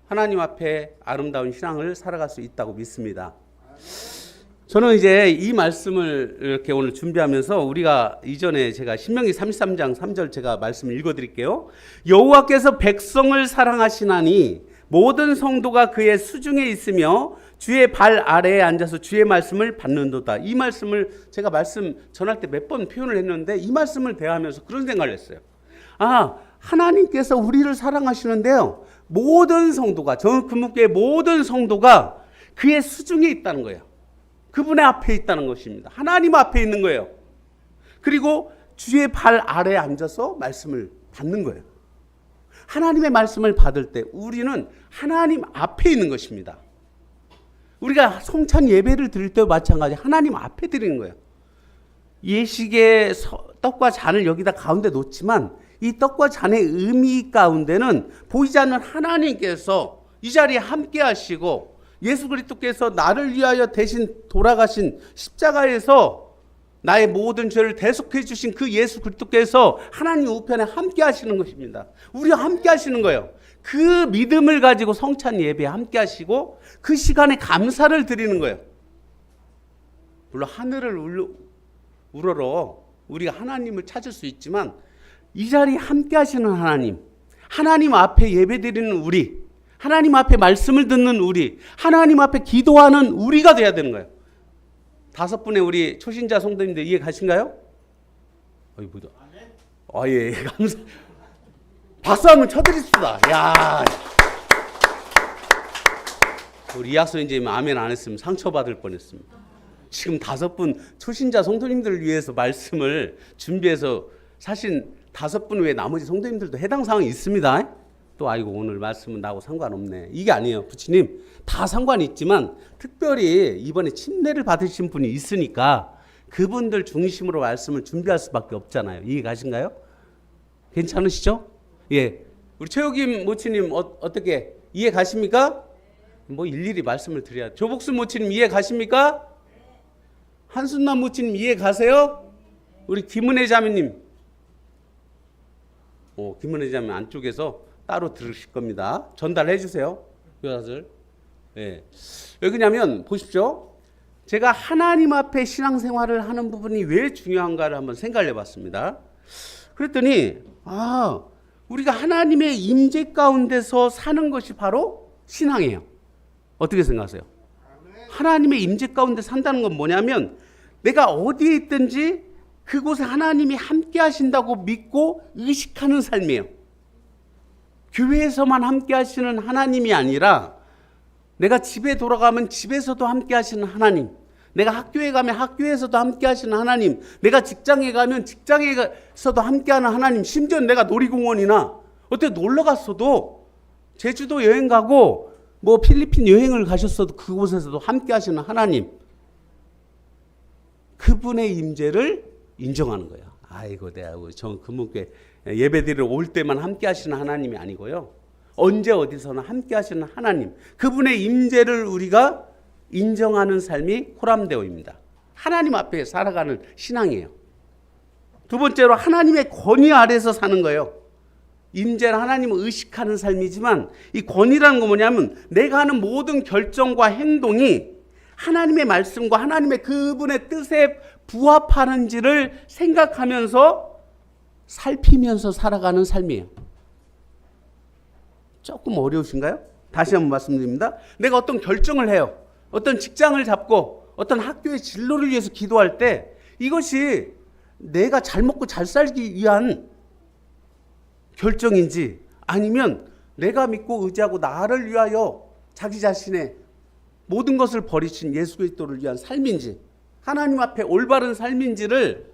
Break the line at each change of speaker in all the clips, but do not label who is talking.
하나님 앞에 아름다운 신앙을 살아갈 수 있다고 믿습니다. 저는 이제 이 말씀을 이렇게 오늘 준비하면서 우리가 이전에 제가 신명기 33장 3절 제가 말씀을 읽어드릴게요. 여호와께서 백성을 사랑하시나니 모든 성도가 그의 수중에 있으며 주의 발 아래에 앉아서 주의 말씀을 받는도다. 이 말씀을 제가 말씀 전할 때 몇 번 표현을 했는데 이 말씀을 대하면서 그런 생각을 했어요. 하나님께서 우리를 사랑하시는데요. 모든 성도가, 전국교회 모든 성도가 그의 수중에 있다는 거예요. 그분의 앞에 있다는 것입니다. 하나님 앞에 있는 거예요. 그리고 주의 발 아래에 앉아서 말씀을 받는 거예요. 하나님의 말씀을 받을 때 우리는 하나님 앞에 있는 것입니다. 우리가 성찬 예배를 드릴 때도 마찬가지 하나님 앞에 드리는 거예요. 예식의 떡과 잔을 여기다 가운데 놓지만 이 떡과 잔의 의미 가운데는 보이지 않는 하나님께서 이 자리에 함께 하시고 예수 그리스도께서 나를 위하여 대신 돌아가신 십자가에서 나의 모든 죄를 대속해 주신 그 예수 그리스도께서 하나님 우편에 함께 하시는 것입니다. 우리와 함께 하시는 거예요. 그 믿음을 가지고 성찬 예배에 함께 하시고 그 시간에 감사를 드리는 거예요. 물론 하늘을 우러러 우리가 하나님을 찾을 수 있지만 이 자리에 함께 하시는 하나님 앞에 예배 드리는 우리, 하나님 앞에 말씀을 듣는 우리, 하나님 앞에 기도하는 우리가 돼야 되는 거예요. 5분의 우리 초신자 성도님들 이해 가신가요? 예, 감사. 박수 한번 쳐드립시다. 야, 우리 이학선생님 아멘 안 했으면 상처받을 뻔했습니다. 지금 5분 초신자 성도님들을 위해서 말씀을 준비해서 사실 5분 외에 나머지 성도님들도 해당 사항이 있습니다. 또 아이고 오늘 말씀은 나하고 상관없네. 이게 아니에요. 부처님 다 상관이 있지만 특별히 이번에 침례를 받으신 분이 있으니까 그분들 중심으로 말씀을 준비할 수밖에 없잖아요. 이해 가신가요? 괜찮으시죠? 예, 우리 최욱임 모치님 어떻게 이해 가십니까? 뭐 일일이 말씀을 드려야. 조복순 모치님 이해 가십니까? 한순남 모치님 이해 가세요? 우리 김은혜 자매님, 김은혜 자매 안쪽에서 따로 들으실 겁니다. 전달해 주세요. 교사들. 예. 왜 그러냐면 보십시오. 제가 하나님 앞에 신앙생활을 하는 부분이 왜 중요한가를 한번 생각을 해봤습니다. 그랬더니 우리가 하나님의 임재 가운데서 사는 것이 바로 신앙이에요. 어떻게 생각하세요? 하나님의 임재 가운데 산다는 건 뭐냐면 내가 어디에 있든지 그곳에 하나님이 함께 하신다고 믿고 의식하는 삶이에요. 교회에서만 함께 하시는 하나님이 아니라 내가 집에 돌아가면 집에서도 함께 하시는 하나님, 내가 학교에 가면 학교에서도 함께 하시는 하나님, 내가 직장에 가면 직장에서도 함께하는 하나님, 심지어 내가 놀이공원이나 어떻게 놀러 갔어도 제주도 여행 가고 뭐 필리핀 여행을 가셨어도 그곳에서도 함께 하시는 하나님, 그분의 임재를 인정하는 거예요. 아이고 내가 저 그분께 예배드리러 올 때만 함께 하시는 하나님이 아니고요. 언제 어디서나 함께 하시는 하나님, 그분의 임재를 우리가 인정하는 삶이 호람대오입니다. 하나님 앞에 살아가는 신앙이에요. 두 번째로 하나님의 권위 아래서 사는 거예요. 임재는 하나님을 의식하는 삶이지만 이 권위라는 건 뭐냐면 내가 하는 모든 결정과 행동이 하나님의 말씀과 하나님의 그분의 뜻에 부합하는지를 생각하면서 살피면서 살아가는 삶이에요. 조금 어려우신가요? 다시 한번 말씀드립니다. 내가 어떤 결정을 해요. 어떤 직장을 잡고 어떤 학교의 진로를 위해서 기도할 때 이것이 내가 잘 먹고 잘 살기 위한 결정인지 아니면 내가 믿고 의지하고 나를 위하여 자기 자신의 모든 것을 버리신 예수 그리스도를 위한 삶인지 하나님 앞에 올바른 삶인지를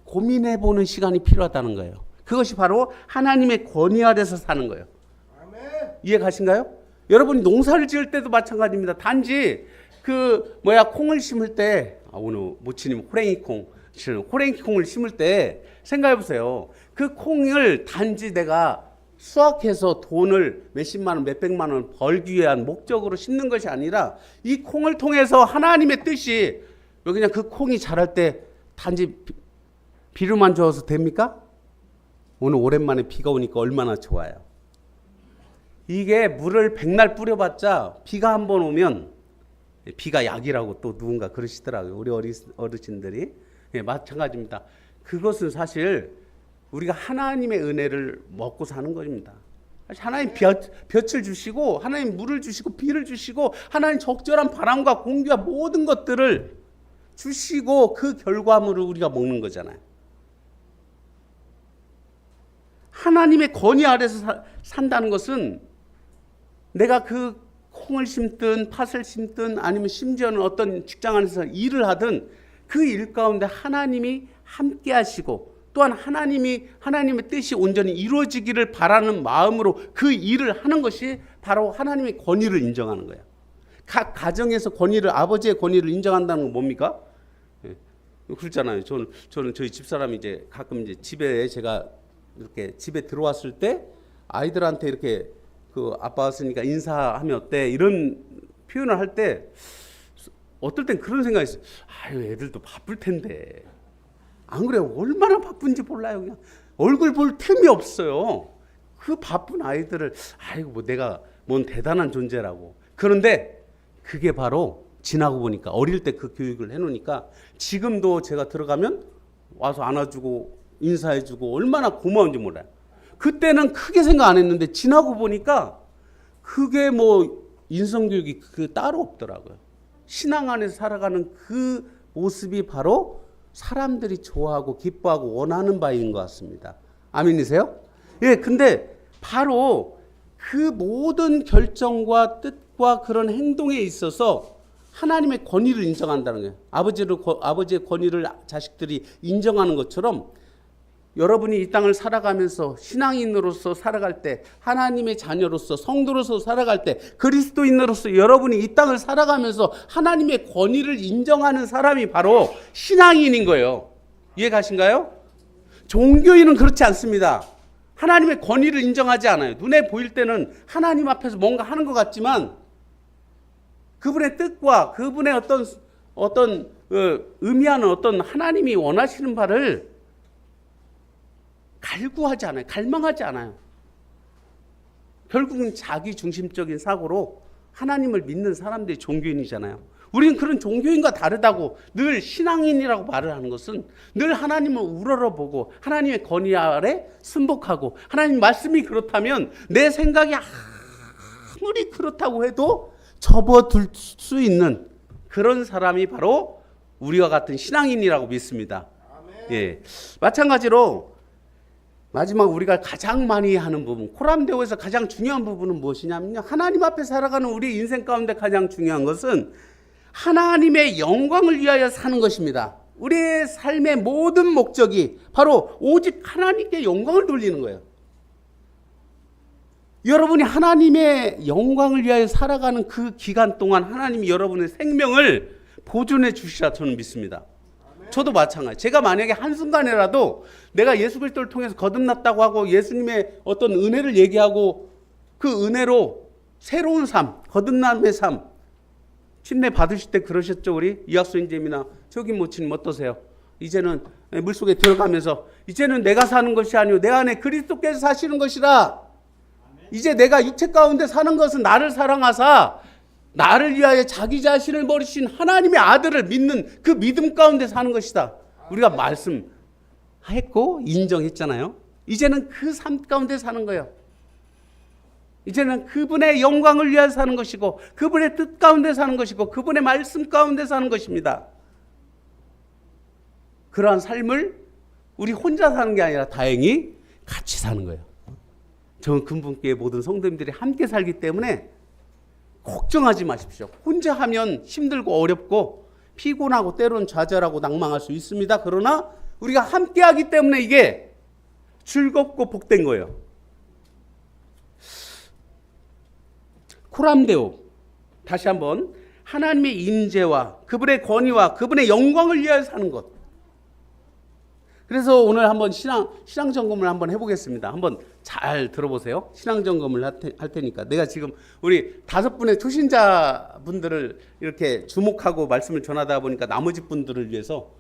고민해보는 시간이 필요하다는 거예요. 그것이 바로 하나님의 권위 아래서 사는 거예요. 이해 가신가요? 여러분이 농사를 지을 때도 마찬가지입니다. 단지 콩을 심을 때 오늘 모치님 호랭이콩을 심을 때 생각해 보세요. 그 콩을 단지 내가 수확해서 돈을 몇십만 원, 몇백만 원 벌기 위한 목적으로 심는 것이 아니라 이 콩을 통해서 하나님의 뜻이 그냥 그 콩이 자랄 때 단지 비료만 줘서 됩니까? 오늘 오랜만에 비가 오니까 얼마나 좋아요. 이게 물을 백날 뿌려봤자 비가 한 번 오면, 비가 약이라고 또 누군가 그러시더라고요. 우리 어르신들이. 예, 마찬가지입니다. 그것은 사실 우리가 하나님의 은혜를 먹고 사는 것입니다. 하나님 볕을 주시고, 하나님 물을 주시고, 비를 주시고, 하나님 적절한 바람과 공기와 모든 것들을 주시고, 그 결과물을 우리가 먹는 거잖아요. 하나님의 권위 아래서 산다는 것은 내가 그 콩을 심든 팥을 심든 아니면 심지어는 어떤 직장 안에서 일을 하든 그 일 가운데 하나님이 함께 하시고, 또한 하나님의 뜻이 온전히 이루어지기를 바라는 마음으로 그 일을 하는 것이 바로 하나님의 권위를 인정하는 거예요. 각 가정에서 아버지의 권위를 인정한다는 건 뭡니까? 예, 그렇잖아요. 저는 저희 집사람이 이제 가끔 이제 제가 이렇게 집에 들어왔을 때 아이들한테 이렇게 그 아빠 왔으니까 인사하면 어때? 이런 표현을 할 때 어떨 땐 그런 생각이 있어요. 아유, 애들도 바쁠 텐데. 안 그래요? 얼마나 바쁜지 몰라요. 그냥 얼굴 볼 틈이 없어요. 그 바쁜 아이들을 아이고 뭐 내가 뭔 대단한 존재라고. 그런데 그게 바로 지나고 보니까 어릴 때 그 교육을 해놓으니까 지금도 제가 들어가면 와서 안아주고 인사해주고 얼마나 고마운지 몰라요. 그때는 크게 생각 안 했는데 지나고 보니까 그게 뭐 인성교육이 그 따로 없더라고요. 신앙 안에서 살아가는 그 모습이 바로 사람들이 좋아하고 기뻐하고 원하는 바인 것 같습니다. 아멘이세요? 예, 근데 바로 그 모든 결정과 뜻과 그런 행동에 있어서 하나님의 권위를 인정한다는 거예요. 아버지의 권위를 자식들이 인정하는 것처럼 여러분이 이 땅을 살아가면서 신앙인으로서 살아갈 때, 하나님의 자녀로서 성도로서 살아갈 때, 그리스도인으로서 여러분이 이 땅을 살아가면서 하나님의 권위를 인정하는 사람이 바로 신앙인인 거예요. 이해 가신가요? 종교인은 그렇지 않습니다. 하나님의 권위를 인정하지 않아요. 눈에 보일 때는 하나님 앞에서 뭔가 하는 것 같지만 그분의 뜻과 그분의 어떤 의미하는 어떤 하나님이 원하시는 바를 갈구하지 않아요. 갈망하지 않아요. 결국은 자기 중심적인 사고로 하나님을 믿는 사람들이 종교인이잖아요. 우리는 그런 종교인과 다르다고 늘 신앙인이라고 말을 하는 것은 늘 하나님을 우러러보고 하나님의 권위 아래 순복하고, 하나님 말씀이 그렇다면 내 생각이 아무리 그렇다고 해도 접어둘 수 있는 그런 사람이 바로 우리와 같은 신앙인이라고 믿습니다. 예, 마찬가지로 마지막 우리가 가장 많이 하는 부분, 코람데오에서 가장 중요한 부분은 무엇이냐면요, 하나님 앞에 살아가는 우리 인생 가운데 가장 중요한 것은 하나님의 영광을 위하여 사는 것입니다. 우리의 삶의 모든 목적이 바로 오직 하나님께 영광을 돌리는 거예요. 여러분이 하나님의 영광을 위하여 살아가는 그 기간 동안 하나님이 여러분의 생명을 보존해 주시라 저는 믿습니다. 저도 마찬가지. 제가 만약에 한순간이라도 내가 예수 그리스도를 통해서 거듭났다고 하고 예수님의 어떤 은혜를 얘기하고 그 은혜로 새로운 삶, 거듭남의 삶, 침례 받으실 때 그러셨죠. 우리 이학수 인재님이나 저기 모치님 어떠세요? 이제는 물속에 들어가면서 이제는 내가 사는 것이 아니오 내 안에 그리스도께서 사시는 것이라. 이제 내가 육체 가운데 사는 것은 나를 사랑하사 나를 위하여 자기 자신을 버리신 하나님의 아들을 믿는 그 믿음 가운데 사는 것이다. 우리가 말씀했고 인정했잖아요. 이제는 그 삶 가운데 사는 거예요. 이제는 그분의 영광을 위하여 사는 것이고 그분의 뜻 가운데 사는 것이고 그분의 말씀 가운데 사는 것입니다. 그러한 삶을 우리 혼자 사는 게 아니라 다행히 같이 사는 거예요. 저는 근본교회 모든 성도님들이 함께 살기 때문에 걱정하지 마십시오. 혼자 하면 힘들고 어렵고 피곤하고 때로는 좌절하고 낭망할 수 있습니다. 그러나 우리가 함께 하기 때문에 이게 즐겁고 복된 거예요. 코람데오, 다시 한번 하나님의 임재와 그분의 권위와 그분의 영광을 위하여 사는 것. 그래서 오늘 한번 신앙 점검을 한번 해보겠습니다. 한번 잘 들어보세요. 신앙 점검을 할 테니까. 내가 지금 우리 5분의 초신자 분들을 이렇게 주목하고 말씀을 전하다 보니까 나머지 분들을 위해서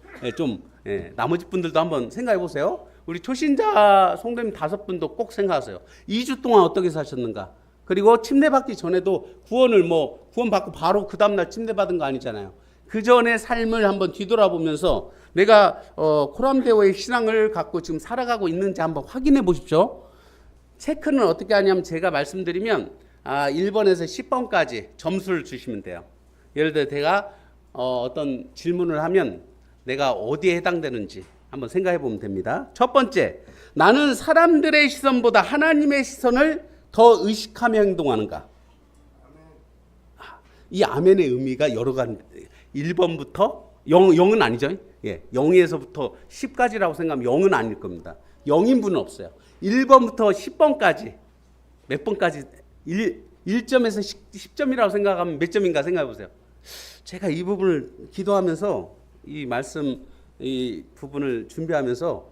나머지 분들도 한번 생각해 보세요. 우리 초신자 성도님 5분도 꼭 생각하세요. 2주 동안 어떻게 사셨는가? 그리고 침례받기 전에도 구원받고 바로 그 다음날 침례받은 거 아니잖아요. 그 전의 삶을 한번 뒤돌아보면서 내가 코람데오의 신앙을 갖고 지금 살아가고 있는지 한번 확인해 보십시오. 체크는 어떻게 하냐면 제가 말씀드리면 1번에서 10번까지 점수를 주시면 돼요. 예를 들어 제가 어떤 질문을 하면 내가 어디에 해당되는지 한번 생각해 보면 됩니다. 첫 번째, 나는 사람들의 시선보다 하나님의 시선을 더 의식하며 행동하는가? 이 아멘의 의미가 여러 가지. 1번부터 0은 아니죠. 예, 0에서부터 10까지라고 생각하면 0은 아닐 겁니다. 0인 분은 없어요. 1번부터 10번까지 몇 번까지 1점에서 10점이라고 생각하면 몇 점인가 생각해 보세요. 제가 이 부분을 기도하면서 이 말씀 이 부분을 준비하면서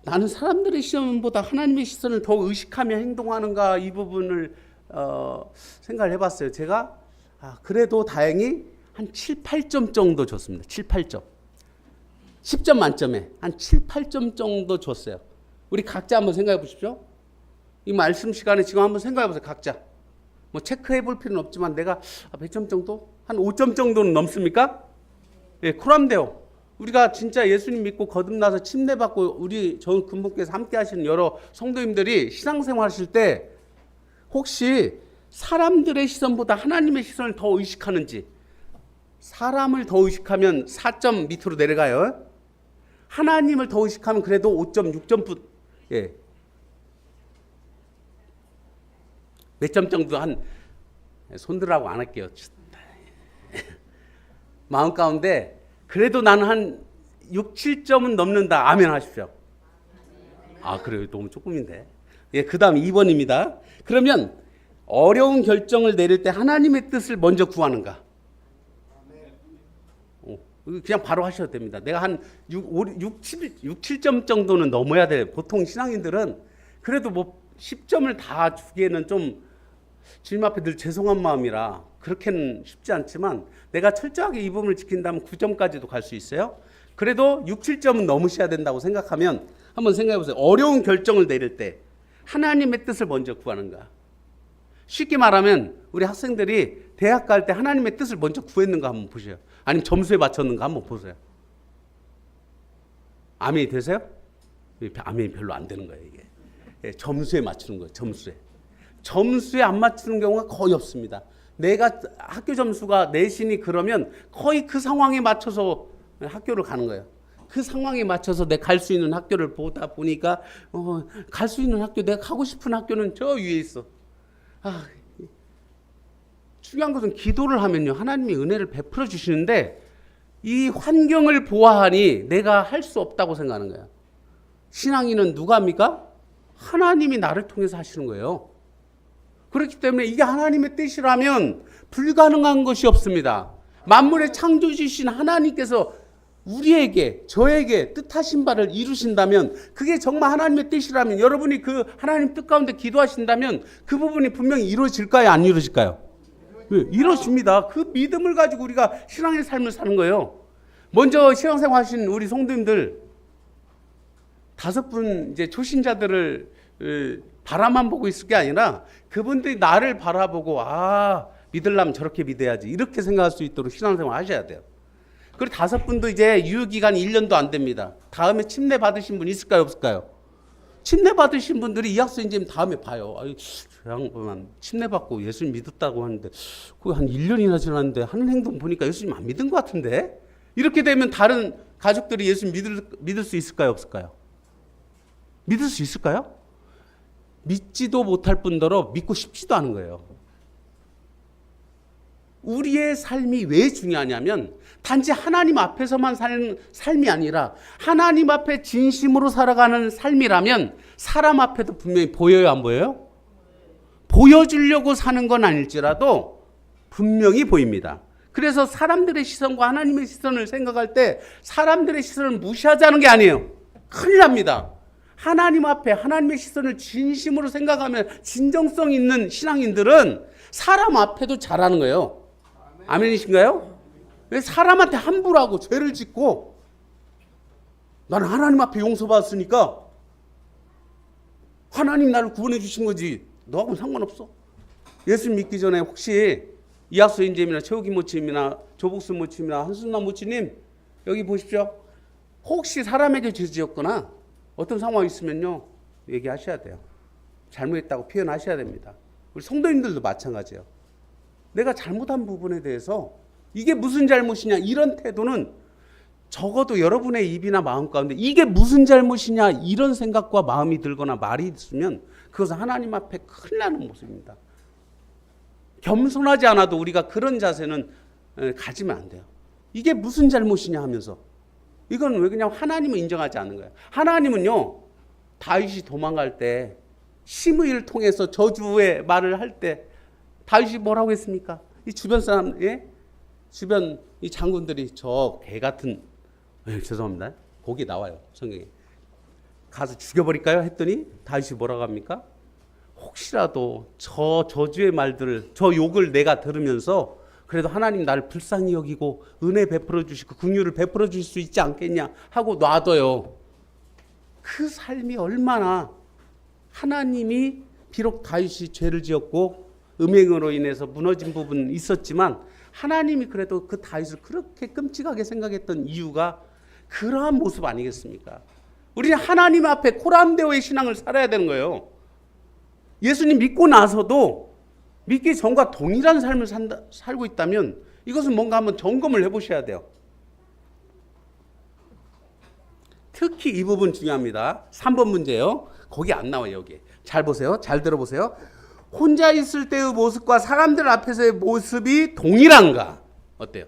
나는 사람들의 시선보다 하나님의 시선을 더 의식하며 행동하는가 이 부분을 생각을 해봤어요. 제가 그래도 다행히 한 7, 8점 정도 줬습니다. 7, 8점. 10점 만점에 한 7, 8점 정도 줬어요. 우리 각자 한번 생각해 보십시오. 이 말씀 시간에 지금 한번 생각해 보세요. 각자. 뭐 체크해 볼 필요는 없지만 내가 몇 점 정도? 한 5점 정도는 넘습니까? 예, 코람데오. 우리가 진짜 예수님 믿고 거듭나서 침례받고 우리 저 근본께서 함께 하시는 여러 성도님들이 신앙생활 하실 때 혹시 사람들의 시선보다 하나님의 시선을 더 의식하는지, 사람을 더 의식하면 4점 밑으로 내려가요. 하나님을 더 의식하면 그래도 5점, 6점 예. 몇 점 정도 한 손들라고 안 할게요. 마음 가운데 그래도 나는 한 6, 7점은 넘는다. 아멘 하십시오. 그래요. 너무 조금인데. 예, 그 다음 2번입니다. 그러면 어려운 결정을 내릴 때 하나님의 뜻을 먼저 구하는가? 그냥 바로 하셔도 됩니다. 내가 한 6, 7점 정도는 넘어야 돼요. 보통 신앙인들은 그래도 뭐 10점을 다 주기에는 좀 주님 앞에 늘 죄송한 마음이라 그렇게는 쉽지 않지만 내가 철저하게 이 부분을 지킨다면 9점까지도 갈 수 있어요. 그래도 6, 7점은 넘으셔야 된다고 생각하면 한번 생각해 보세요. 어려운 결정을 내릴 때 하나님의 뜻을 먼저 구하는가? 쉽게 말하면 우리 학생들이 대학 갈 때 하나님의 뜻을 먼저 구했는가 한번 보세요. 아니면 점수에 맞췄는가 한번 보세요. 아멘이 되세요? 아멘이 별로 안 되는 거예요. 이게. 예, 점수에 맞추는 거예요. 점수에 안 맞추는 경우가 거의 없습니다. 내가 학교 점수가 내신이 그러면 거의 그 상황에 맞춰서 학교를 가는 거예요. 그 상황에 맞춰서 내가 갈 수 있는 학교를 보다 보니까 갈 수 있는 학교, 내가 가고 싶은 학교는 저 위에 있어. 중요한 것은 기도를 하면요, 하나님이 은혜를 베풀어 주시는데 이 환경을 보아하니 내가 할 수 없다고 생각하는 거예요. 신앙인은 누가 합니까? 하나님이 나를 통해서 하시는 거예요. 그렇기 때문에 이게 하나님의 뜻이라면 불가능한 것이 없습니다. 만물의 창조주신 하나님께서 우리에게, 저에게 뜻하신 바를 이루신다면, 그게 정말 하나님의 뜻이라면, 여러분이 그 하나님 뜻 가운데 기도하신다면 그 부분이 분명히 이루어질까요? 안 이루어질까요? 네, 이루어집니다. 그 믿음을 가지고 우리가 신앙의 삶을 사는 거예요. 먼저 신앙생활 하신 우리 성도님들 5분 이제 초신자들을 바라만 보고 있을 게 아니라 그분들이 나를 바라보고 믿으려면 저렇게 믿어야지 이렇게 생각할 수 있도록 신앙생활 하셔야 돼요. 그리고 5분도 이제 유효기간 1년도 안 됩니다. 다음에 침례 받으신 분 있을까요? 없을까요? 침례 받으신 분들이 이 학생님 다음에 봐요. 저 양반 침례 받고 예수님 믿었다고 하는데 그거 한 1년이나 지났는데 하는 행동 보니까 예수님 안 믿은 것 같은데? 이렇게 되면 다른 가족들이 예수님 믿을 수 있을까요? 없을까요? 믿을 수 있을까요? 믿지도 못할 뿐더러 믿고 싶지도 않은 거예요. 우리의 삶이 왜 중요하냐면 단지 하나님 앞에서만 사는 삶이 아니라 하나님 앞에 진심으로 살아가는 삶이라면 사람 앞에도 분명히 보여요, 안 보여요? 보여주려고 사는 건 아닐지라도 분명히 보입니다. 그래서 사람들의 시선과 하나님의 시선을 생각할 때 사람들의 시선을 무시하자는 게 아니에요. 큰일 납니다. 하나님 앞에 하나님의 시선을 진심으로 생각하면 진정성 있는 신앙인들은 사람 앞에도 잘하는 거예요. 아멘이신가요? 왜 사람한테 함부로 하고 죄를 짓고 나는 하나님 앞에 용서받았으니까 하나님 나를 구원해 주신 거지 너하고는 상관없어. 예수 믿기 전에 혹시 이학수 인재님이나 최욱이 모치님이나 조복순 모치님이나 한순남 모치님 여기 보십시오. 혹시 사람에게 죄 지었거나 어떤 상황이 있으면요 얘기하셔야 돼요. 잘못했다고 표현하셔야 됩니다. 우리 성도님들도 마찬가지예요. 내가 잘못한 부분에 대해서 이게 무슨 잘못이냐 이런 태도는 적어도 여러분의 입이나 마음 가운데 이게 무슨 잘못이냐 이런 생각과 마음이 들거나 말이 있으면 그것은 하나님 앞에 큰일 나는 모습입니다. 겸손하지 않아도 우리가 그런 자세는 가지면 안 돼요. 이게 무슨 잘못이냐 하면서 이건 왜 그냥 하나님을 인정하지 않는 거예요. 하나님은요 다윗이 도망갈 때 시므이를 통해서 저주의 말을 할 때 다윗이 뭐라고 했습니까? 이 주변 사람, 주변 이 장군들이 저 개 같은 죄송합니다. 거기 나와요 성경에. 가서 죽여버릴까요? 했더니 다윗이 뭐라고 합니까? 혹시라도 저 저주의 말들을 저 욕을 내가 들으면서 그래도 하나님 나를 불쌍히 여기고 은혜 베풀어 주시고 긍휼을 베풀어 주실 수 있지 않겠냐 하고 놔둬요. 그 삶이 얼마나 하나님이 비록 다윗이 죄를 지었고 음행으로 인해서 무너진 부분은 있었지만 하나님이 그래도 그 다윗을 그렇게 끔찍하게 생각했던 이유가 그러한 모습 아니겠습니까? 우리는 하나님 앞에 코람데오의 신앙을 살아야 되는 거예요. 예수님 믿고 나서도 믿기 전과 동일한 삶을 살고 있다면 이것은 뭔가 한번 점검을 해보셔야 돼요. 특히 이 부분 중요합니다. 3번 문제요. 거기 안 나와요. 여기. 잘 보세요. 잘 들어보세요. 혼자 있을 때의 모습과 사람들 앞에서의 모습이 동일한가? 어때요?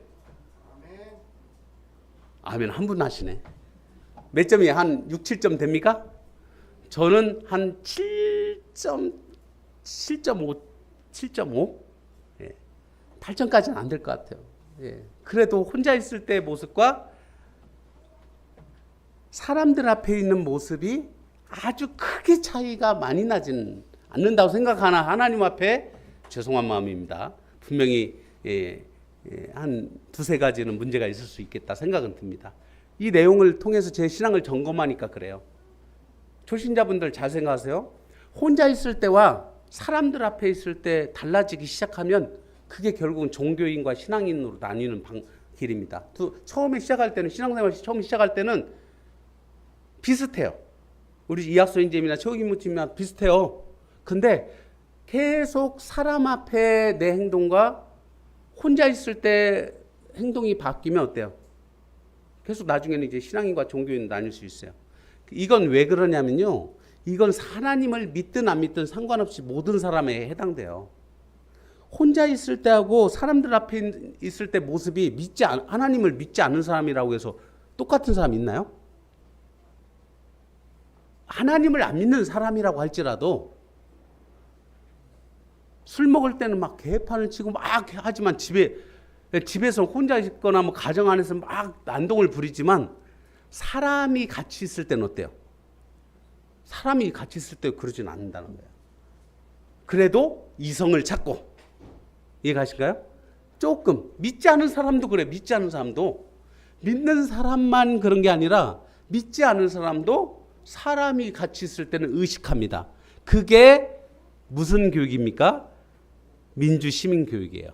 아멘. 한 분 하시네. 몇 점이에요? 한 6, 7점 됩니까? 저는 한 7.5 예. 8점까지는 안 될 것 같아요. 예. 그래도 혼자 있을 때의 모습과 사람들 앞에 있는 모습이 아주 크게 차이가 많이 나지는 않는다고 생각하나 하나님 앞에 죄송한 마음입니다. 분명히 한 두세 가지는 문제가 있을 수 있겠다 생각은 듭니다. 이 내용을 통해서 제 신앙을 점검하니까 그래요. 초신자분들 잘 생각하세요. 혼자 있을 때와 사람들 앞에 있을 때 달라지기 시작하면 그게 결국은 종교인과 신앙인으로 나뉘는 길입니다. 처음에 시작할 때는 신앙생활 처음 시작할 때는 비슷해요. 우리 이학수 인재님이나 최욱이 모치님이나 비슷해요. 근데 계속 사람 앞에 내 행동과 혼자 있을 때 행동이 바뀌면 어때요? 계속 나중에는 이제 신앙인과 종교인 나뉠 수 있어요. 이건 왜 그러냐면요. 이건 하나님을 믿든 안 믿든 상관없이 모든 사람에 해당돼요. 혼자 있을 때하고 사람들 앞에 있을 때 모습이 하나님을 믿지 않는 사람이라고 해서 똑같은 사람 있나요? 하나님을 안 믿는 사람이라고 할지라도 술 먹을 때는 막 개판을 치고 막 하지만 집에서 혼자 있거나 뭐 가정 안에서 막 난동을 부리지만 사람이 같이 있을 때는 어때요? 사람이 같이 있을 때 그러진 않는다는 거예요. 그래도 이성을 찾고 이해가실까요? 조금 믿지 않은 사람도 그래. 믿지 않은 사람도 믿는 사람만 그런 게 아니라 믿지 않은 사람도 사람이 같이 있을 때는 의식합니다. 그게 무슨 교육입니까? 민주시민교육이에요.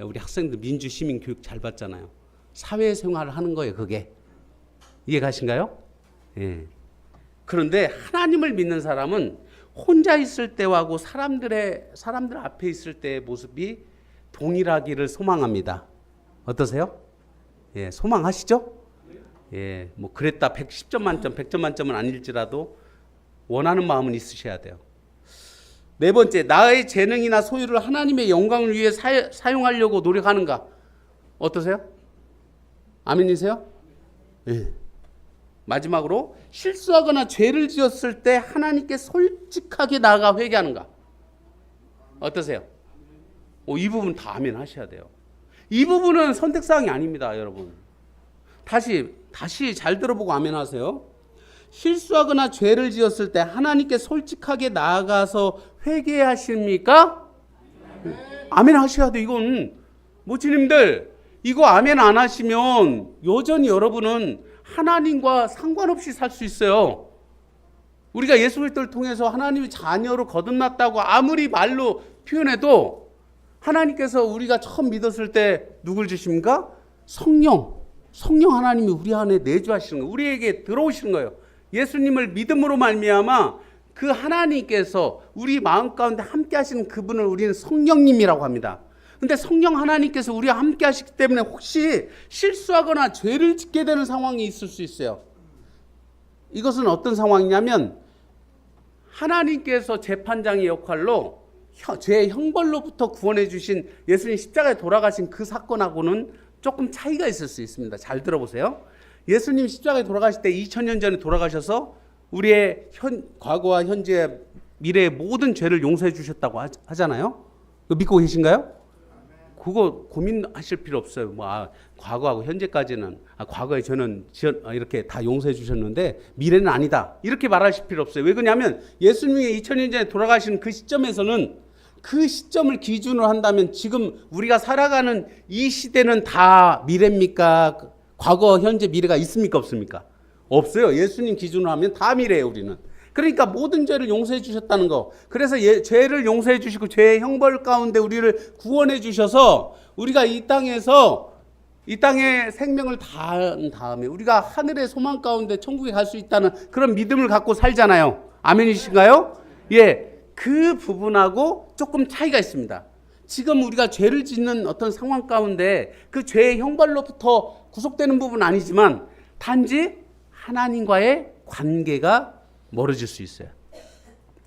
우리 학생들 민주시민교육 잘 받잖아요. 사회생활을 하는 거예요. 그게. 이해가신가요? 예. 그런데 하나님을 믿는 사람은 혼자 있을 때하고 사람들 앞에 있을 때의 모습이 동일하기를 소망합니다. 어떠세요? 예, 소망하시죠? 예, 뭐 그랬다 110점 만점, 100점 만점은 아닐지라도 원하는 마음은 있으셔야 돼요. 네 번째, 나의 재능이나 소유를 하나님의 영광을 위해 사용하려고 노력하는가? 어떠세요? 아멘이세요? 예. 마지막으로 실수하거나 죄를 지었을 때 하나님께 솔직하게 나아가 회개하는가? 어떠세요? 이 부분 다 아멘 하셔야 돼요. 이 부분은 선택사항이 아닙니다, 여러분. 다시 잘 들어보고 아멘 하세요. 실수하거나 죄를 지었을 때 하나님께 솔직하게 나아가서 회개하십니까? 아멘 하셔야 돼요. 이건 모치님들 이거 아멘 안 하시면 여전히 여러분은 하나님과 상관없이 살 수 있어요. 우리가 예수 그리스도를 통해서 하나님의 자녀로 거듭났다고 아무리 말로 표현해도 하나님께서 우리가 처음 믿었을 때 누굴 주십니까? 성령 하나님이 우리 안에 내주하시는 거예요. 우리에게 들어오시는 거예요. 예수님을 믿음으로 말미암아 그 하나님께서 우리 마음 가운데 함께 하시는 그분을 우리는 성령님이라고 합니다. 근데 성령 하나님께서 우리와 함께 하시기 때문에 혹시 실수하거나 죄를 짓게 되는 상황이 있을 수 있어요. 이것은 어떤 상황이냐면 하나님께서 재판장의 역할로 죄의 형벌로부터 구원해 주신 예수님 십자가에 돌아가신 그 사건하고는 조금 차이가 있을 수 있습니다. 잘 들어보세요. 예수님 십자가에 돌아가실 때 2000년 전에 돌아가셔서 우리의 과거와 현재 미래의 모든 죄를 용서해 주셨다고 하잖아요. 믿고 계신가요? 그거 고민하실 필요 없어요. 과거하고 현재까지는 과거에 저는 이렇게 다 용서해 주셨는데 미래는 아니다. 이렇게 말하실 필요 없어요. 왜 그러냐면 예수님이 2000년 전에 돌아가신 그 시점에서는 그 시점을 기준으로 한다면 지금 우리가 살아가는 이 시대는 다 미래입니까? 과거, 현재, 미래가 있습니까? 없습니까? 없어요. 예수님 기준으로 하면 다 미래예요, 우리는. 그러니까 모든 죄를 용서해 주셨다는 거. 그래서 죄를 용서해 주시고 죄의 형벌 가운데 우리를 구원해 주셔서 우리가 이 땅에 생명을 다한 다음에 우리가 하늘의 소망 가운데 천국에 갈 수 있다는 그런 믿음을 갖고 살잖아요. 아멘이신가요? 예. 그 부분하고 조금 차이가 있습니다. 지금 우리가 죄를 짓는 어떤 상황 가운데 그 죄의 형벌로부터 구속되는 부분은 아니지만 단지 하나님과의 관계가 멀어질 수 있어요.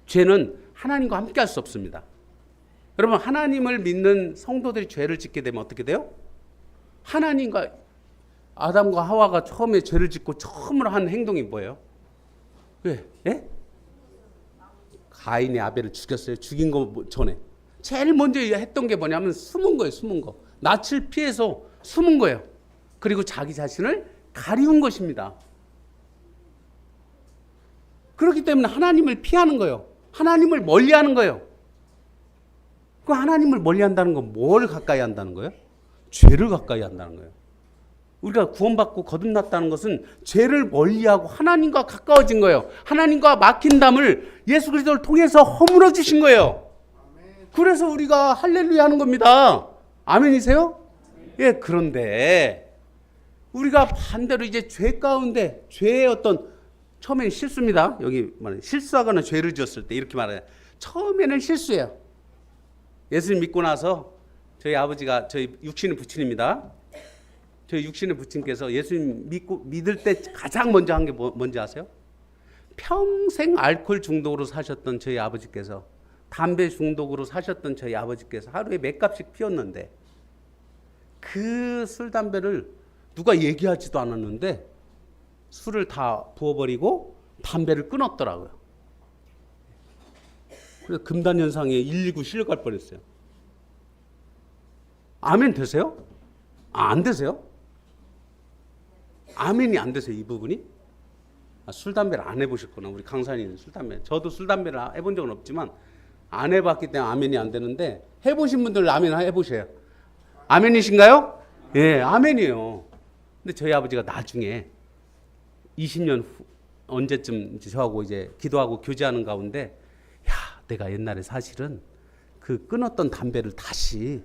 죄는 하나님과 함께 할 수 없습니다. 여러분, 하나님을 믿는 성도들이 죄를 짓게 되면 어떻게 돼요? 하나님과 아담과 하와가 처음에 죄를 짓고 처음으로 한 행동이 뭐예요? 왜? 예? 가인이 아벨을 죽였어요. 죽인 거 전에 제일 먼저 했던 게 뭐냐면 숨은 거예요. 숨은 거. 낯을 피해서 숨은 거예요. 그리고 자기 자신을 가리운 것입니다. 그렇기 때문에 하나님을 피하는 거예요. 하나님을 멀리하는 거예요. 그 하나님을 멀리한다는 건 뭘 가까이 한다는 거예요? 죄를 가까이 한다는 거예요. 우리가 구원받고 거듭났다는 것은 죄를 멀리하고 하나님과 가까워진 거예요. 하나님과 막힌 담을 예수 그리스도를 통해서 허물어 주신 거예요. 그래서 우리가 할렐루야 하는 겁니다. 아멘이세요? 예, 그런데 우리가 반대로 이제 죄 가운데 죄의 어떤 처음에는 실수입니다. 여기 말해 실수하거나 죄를 지었을 때 이렇게 말해요. 처음에는 실수예요. 예수님 믿고 나서 저희 아버지가 저희 육신의 부친입니다. 저희 육신의 부친께서 예수님 믿을 때 가장 먼저 한 게 뭔지 아세요? 평생 알코올 중독으로 사셨던 저희 아버지께서 담배 중독으로 사셨던 저희 아버지께서 하루에 몇 갑씩 피웠는데 그 술 담배를 누가 얘기하지도 않았는데 술을 다 부어버리고 담배를 끊었더라고요. 그래서 금단현상에 119 실려갈 뻔했어요. 아멘 되세요? 안 되세요? 아멘이 안 되세요, 이 부분이? 술, 담배를 안 해보셨구나. 우리 강산이는 술, 담배. 저도 술, 담배를 해본 적은 없지만 안 해봤기 때문에 아멘이 안 되는데 해보신 분들 아멘 해보세요. 아멘이신가요? 예, 아멘이에요. 근데 저희 아버지가 나중에 20년 후 언제쯤 이제 저하고 이제 기도하고 교제하는 가운데 야, 내가 옛날에 사실은 그 끊었던 담배를 다시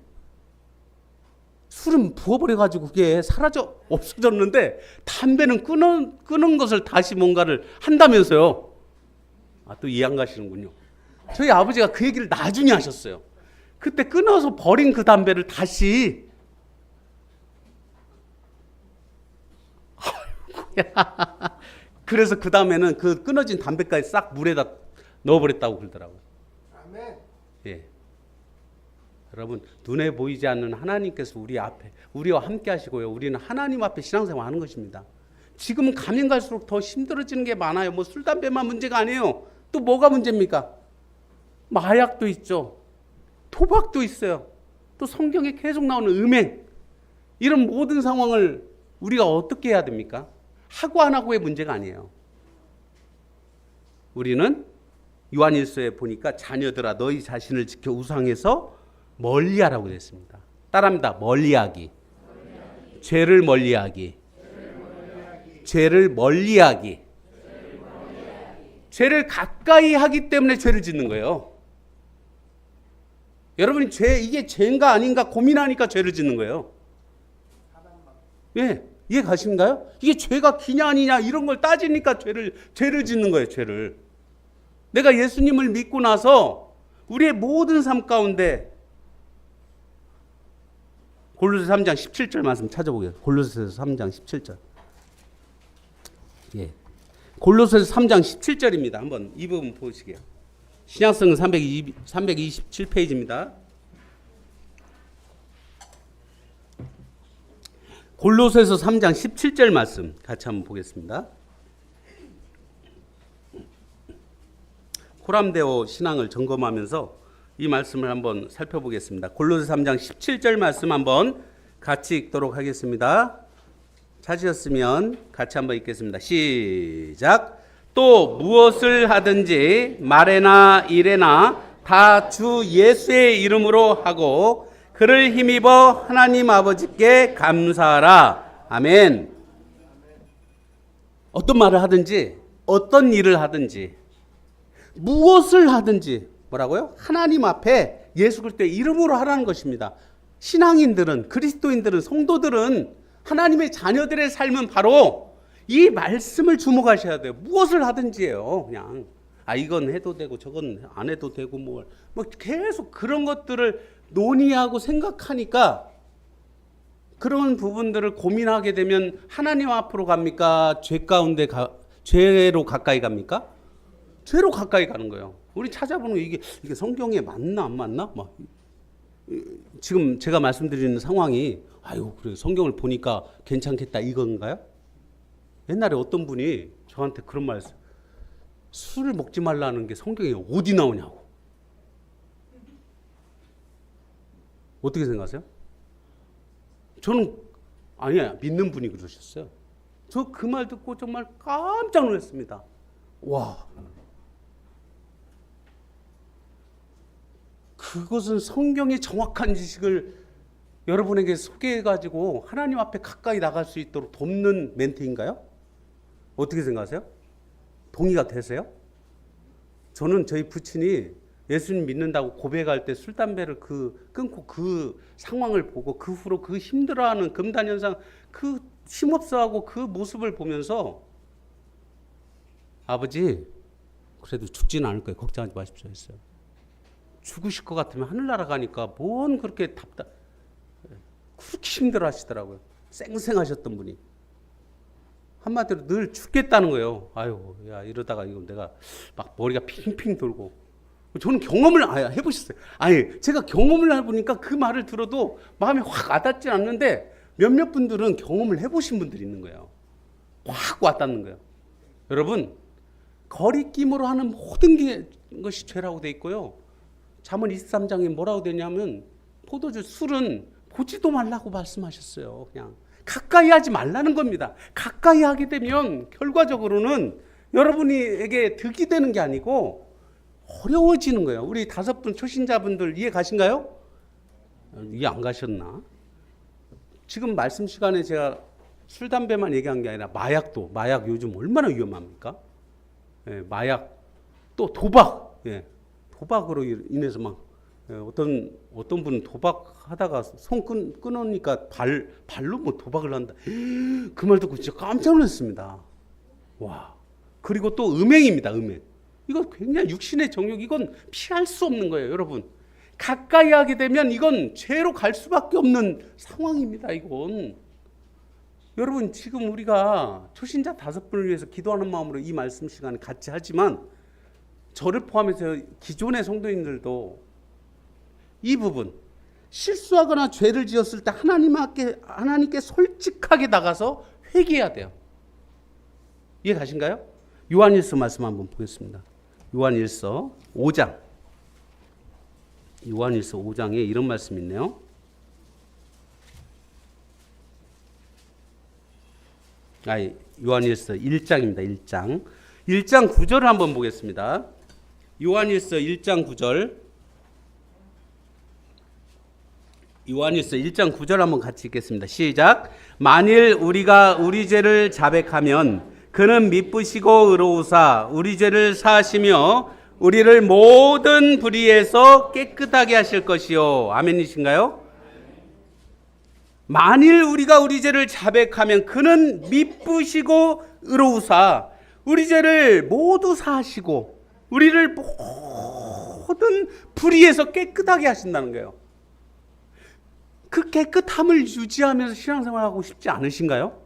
술은 부어버려가지고 그게 사라져 없어졌는데 담배는 끊은 것을 다시 뭔가를 한다면서요. 또 이해 안 가시는군요. 저희 아버지가 그 얘기를 나중에 하셨어요. 그때 끊어서 버린 그 담배를 다시 그래서 그 다음에는 그 끊어진 담배까지 싹 물에다 넣어버렸다고 그러더라고요. 아멘. 예. 여러분, 눈에 보이지 않는 하나님께서 우리 앞에 우리와 함께 하시고요. 우리는 하나님 앞에 신앙생활 하는 것입니다. 지금은 가면 갈수록 더 힘들어지는 게 많아요. 뭐 술, 담배만 문제가 아니에요. 또 뭐가 문제입니까? 마약도 있죠. 도박도 있어요. 또 성경에 계속 나오는 음행. 이런 모든 상황을 우리가 어떻게 해야 됩니까? 하고 안 하고의 문제가 아니에요. 우리는 요한일서에 보니까 자녀들아 너희 자신을 지켜 우상에서 멀리하라고 됐습니다. 따라합니다. 멀리하기. 죄를 멀리하기. 죄를 멀리하기. 죄를 가까이 하기 때문에 죄를 짓는 거예요. 여러분이 이게 죄인가 아닌가 고민하니까 죄를 짓는 거예요. 예, 이해 가신가요? 이게 죄가 기냐 아니냐 이런 걸 따지니까 죄를 짓는 거예요, 죄를. 내가 예수님을 믿고 나서 우리의 모든 삶 가운데 골로새 3장 17절 말씀 찾아보게요. 골로새서 3장 17절. 예. 골로새서 3장 17절입니다. 한번 이 부분 보시게요. 신약성은 327페이지입니다. 골로새서 3장 17절 말씀 같이 한번 보겠습니다. 코람데오 신앙을 점검하면서 이 말씀을 한번 살펴보겠습니다. 골로새 3장 17절 말씀 한번 같이 읽도록 하겠습니다. 찾으셨으면 같이 한번 읽겠습니다. 시작. 또 무엇을 하든지 말에나 일에나 다 주 예수의 이름으로 하고 그를 힘입어 하나님 아버지께 감사하라. 아멘. 어떤 말을 하든지 어떤 일을 하든지 무엇을 하든지 뭐라고요? 하나님 앞에 예수 그리스도의 이름으로 하라는 것입니다. 신앙인들은, 그리스도인들은, 성도들은, 하나님의 자녀들의 삶은 바로 이 말씀을 주목하셔야 돼요. 무엇을 하든지예요. 그냥 이건 해도 되고 저건 안 해도 되고 뭐 계속 그런 것들을 논의하고 생각하니까 그런 부분들을 고민하게 되면 하나님 앞으로 갑니까? 죄로 가까이 갑니까? 죄로 가까이 가는 거예요. 우리 찾아보는 거 이게 성경에 맞나 안 맞나? 지금 제가 말씀드리는 상황이 그래 성경을 보니까 괜찮겠다 이건가요? 옛날에 어떤 분이 저한테 그런 말 했어요. 술을 먹지 말라는 게 성경에 어디 나오냐고. 어떻게 생각하세요? 저는 아니야 믿는 분이 그러셨어요. 저 그 말 듣고 정말 깜짝 놀랐습니다. 와, 그것은 성경의 정확한 지식을 여러분에게 소개해가지고 하나님 앞에 가까이 나갈 수 있도록 돕는 멘트인가요? 어떻게 생각하세요? 동의가 되세요? 저는 저희 부친이 예수님 믿는다고 고백할 때 술, 담배를 끊고 그 상황을 보고 그 후로 그 힘들어하는 금단현상 그 힘없어하고 그 모습을 보면서 아버지 그래도 죽지는 않을 거예요. 걱정하지 마십시오 했어요. 죽으실 것 같으면 하늘나라 가니까 뭔 그렇게 그렇게 힘들어 하시더라고요. 쌩쌩하셨던 분이. 한마디로 늘 죽겠다는 거예요. 야 이러다가 이거 내가 막 머리가 핑핑 돌고. 저는 경험을 해보셨어요. 제가 경험을 해보니까 그 말을 들어도 마음이 확 와닿지 않는데 몇몇 분들은 경험을 해보신 분들이 있는 거예요. 확 와닿는 거예요. 여러분 거리낌으로 하는 모든 것이 죄라고 돼 있고요. 잠언 23장에 뭐라고 되냐면 포도주 술은 보지도 말라고 말씀하셨어요. 그냥 가까이 하지 말라는 겁니다. 가까이 하게 되면 결과적으로는 여러분에게 득이 되는 게 아니고 어려워지는 거예요. 우리 5분 초신자분들 이해 가신가요? 이해 안 가셨나? 지금 말씀 시간에 제가 술, 담배만 얘기한 게 아니라 마약 요즘 얼마나 위험합니까? 마약 또 도박, 도박으로 인해서 막 어떤 분은 도박하다가 손 끊으니까 발로 뭐 도박을 한다. 그 말 듣고 진짜 깜짝 놀랐습니다. 와. 그리고 또 음행입니다. 음행. 이거 굉장히 육신의 정욕, 이건 피할 수 없는 거예요, 여러분. 가까이 하게 되면 이건 죄로 갈 수밖에 없는 상황입니다. 이건. 여러분 지금 우리가 초신자 5분을 위해서 기도하는 마음으로 이 말씀 시간을 같이 하지만 저를 포함해서 기존의 성도인들도 이 부분 실수하거나 죄를 지었을 때 하나님께 솔직하게 나가서 회개해야 돼요. 이해 가신가요? 요한일서 말씀 한번 보겠습니다. 요한일서 5장. 요한일서 5장에 이런 말씀이 있네요. 요한일서 1장입니다. 1장 9절을 한번 보겠습니다. 요한일서 1장 9절. 요한일서 1장 9절 한번 같이 읽겠습니다. 시작. 만일 우리가 우리 죄를 자백하면 그는 미쁘시고 의로우사 우리 죄를 사하시며 우리를 모든 불의에서 깨끗하게 하실 것이요. 아멘이신가요? 만일 우리가 우리 죄를 자백하면 그는 미쁘시고 의로우사 우리 죄를 모두 사하시고 우리를 모든 불의에서 깨끗하게 하신다는 거예요. 그 깨끗함을 유지하면서 신앙생활하고 싶지 않으신가요?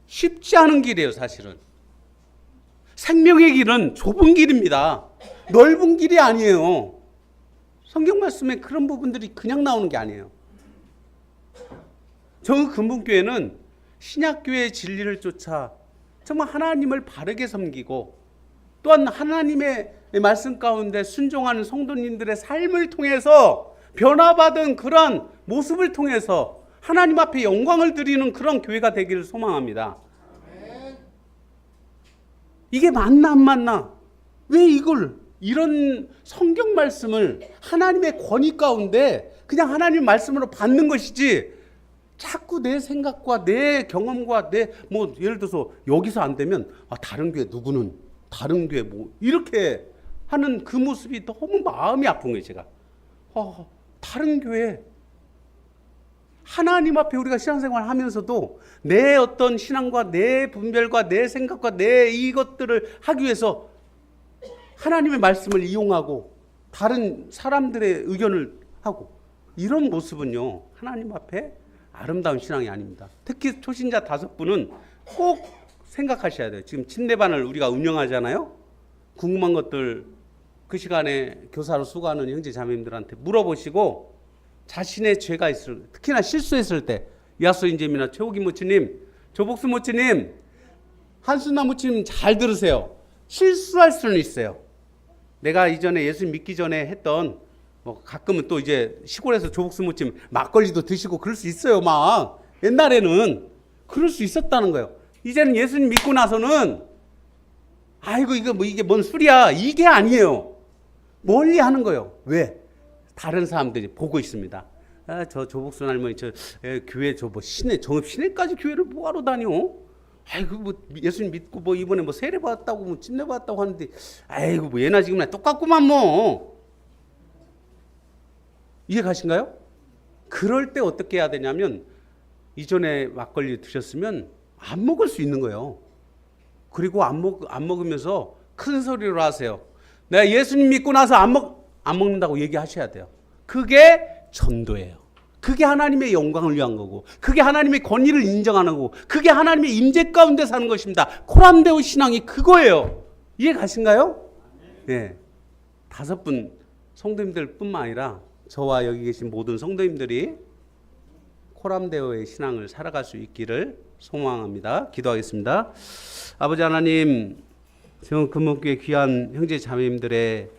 쉽지 않은 길이에요, 사실은. 생명의 길은 좁은 길입니다. 넓은 길이 아니에요. 성경 말씀에 그런 부분들이 그냥 나오는 게 아니에요. 정의근본교회는 신약교회의 진리를 쫓아 정말 하나님을 바르게 섬기고 또한 하나님의 말씀 가운데 순종하는 성도님들의 삶을 통해서 변화받은 그런 모습을 통해서 하나님 앞에 영광을 드리는 그런 교회가 되기를 소망합니다. 이게 맞나 안 맞나? 왜 이런 성경 말씀을 하나님의 권위 가운데 그냥 하나님 말씀으로 받는 것이지 자꾸 내 생각과 내 경험과 예를 들어서 여기서 안 되면 다른 교회 누구는 다른 교회 이렇게 하는 그 모습이 너무 마음이 아픈 거예요. 제가 다른 교회 하나님 앞에 우리가 신앙생활을 하면서도 내 어떤 신앙과 내 분별과 내 생각과 내 이것들을 하기 위해서 하나님의 말씀을 이용하고 다른 사람들의 의견을 하고 이런 모습은요 하나님 앞에 아름다운 신앙이 아닙니다. 특히 초신자 5분은 꼭 생각하셔야 돼요. 지금 침례반을 우리가 운영하잖아요. 궁금한 것들 그 시간에 교사로 수고하는 형제 자매님들한테 물어보시고 자신의 죄가 있을 특히나 실수했을 때 야소인재미나 최호기 모치님, 조복수 모치님, 한순나 모치님 잘 들으세요. 실수할 수는 있어요. 내가 이전에 예수 믿기 전에 했던 가끔은 또 이제 시골에서 조복수 모치님 막걸리도 드시고 그럴 수 있어요. 막 옛날에는 그럴 수 있었다는 거예요. 이제는 예수님 믿고 나서는 아이고 이게 뭔 술이야 이게 아니에요. 멀리 하는 거예요. 왜? 다른 사람들이 보고 있습니다. 저 조복순 할머니 교회 정읍 시내까지 교회를 뭐하러 다녀? 아이고 예수님 믿고 이번에 세례 받았다고 침례 받았다고 하는데 아이고 예나 지금이나 똑같구만 이해 가신가요? 그럴 때 어떻게 해야 되냐면 이전에 막걸리 드셨으면 안 먹을 수 있는 거예요. 그리고 안 먹으면서 큰 소리로 하세요. 내가 예수님 믿고 나서 안 먹는다고 얘기하셔야 돼요. 그게 전도예요. 그게 하나님의 영광을 위한 거고 그게 하나님의 권위를 인정하는 거고 그게 하나님의 임재 가운데 사는 것입니다. 코람데오 신앙이 그거예요. 이해 가신가요? 네. 5분 성도님들 뿐만 아니라 저와 여기 계신 모든 성도님들이 코람데오의 신앙을 살아갈 수 있기를 소망합니다. 기도하겠습니다. 아버지 하나님, 정금목교회 귀한 형제 자매님들의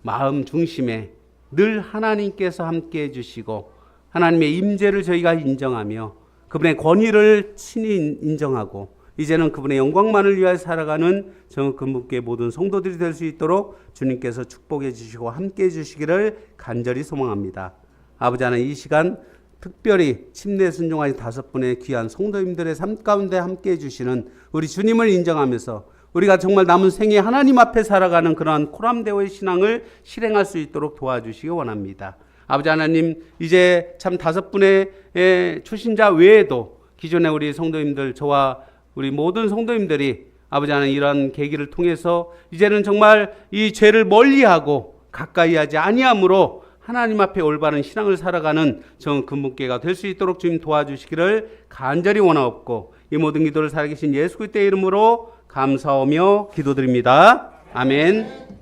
마음 중심에 늘 하나님께서 함께해 주시고 하나님의 임재를 저희가 인정하며 그분의 권위를 친히 인정하고 이제는 그분의 영광만을 위하여 살아가는 정금목교회 모든 성도들이 될 수 있도록 주님께서 축복해 주시고 함께해 주시기를 간절히 소망합니다. 아버지 하나님, 이 시간 특별히 침례 순종하신 5분의 귀한 성도님들의 삶 가운데 함께해 주시는 우리 주님을 인정하면서 우리가 정말 남은 생에 하나님 앞에 살아가는 그러한 코람데오의 신앙을 실행할 수 있도록 도와주시기 원합니다. 아버지 하나님, 이제 참 5분의 초신자 외에도 기존의 우리 성도님들, 저와 우리 모든 성도님들이 아버지 하나님 이러한 계기를 통해서 이제는 정말 이 죄를 멀리하고 가까이 하지 아니함으로 하나님 앞에 올바른 신앙을 살아가는 정금목교회가 될 수 있도록 주님 도와주시기를 간절히 원하옵고 이 모든 기도를 살아계신 예수 그리스도의 이름으로 감사하며 기도드립니다. 아멘.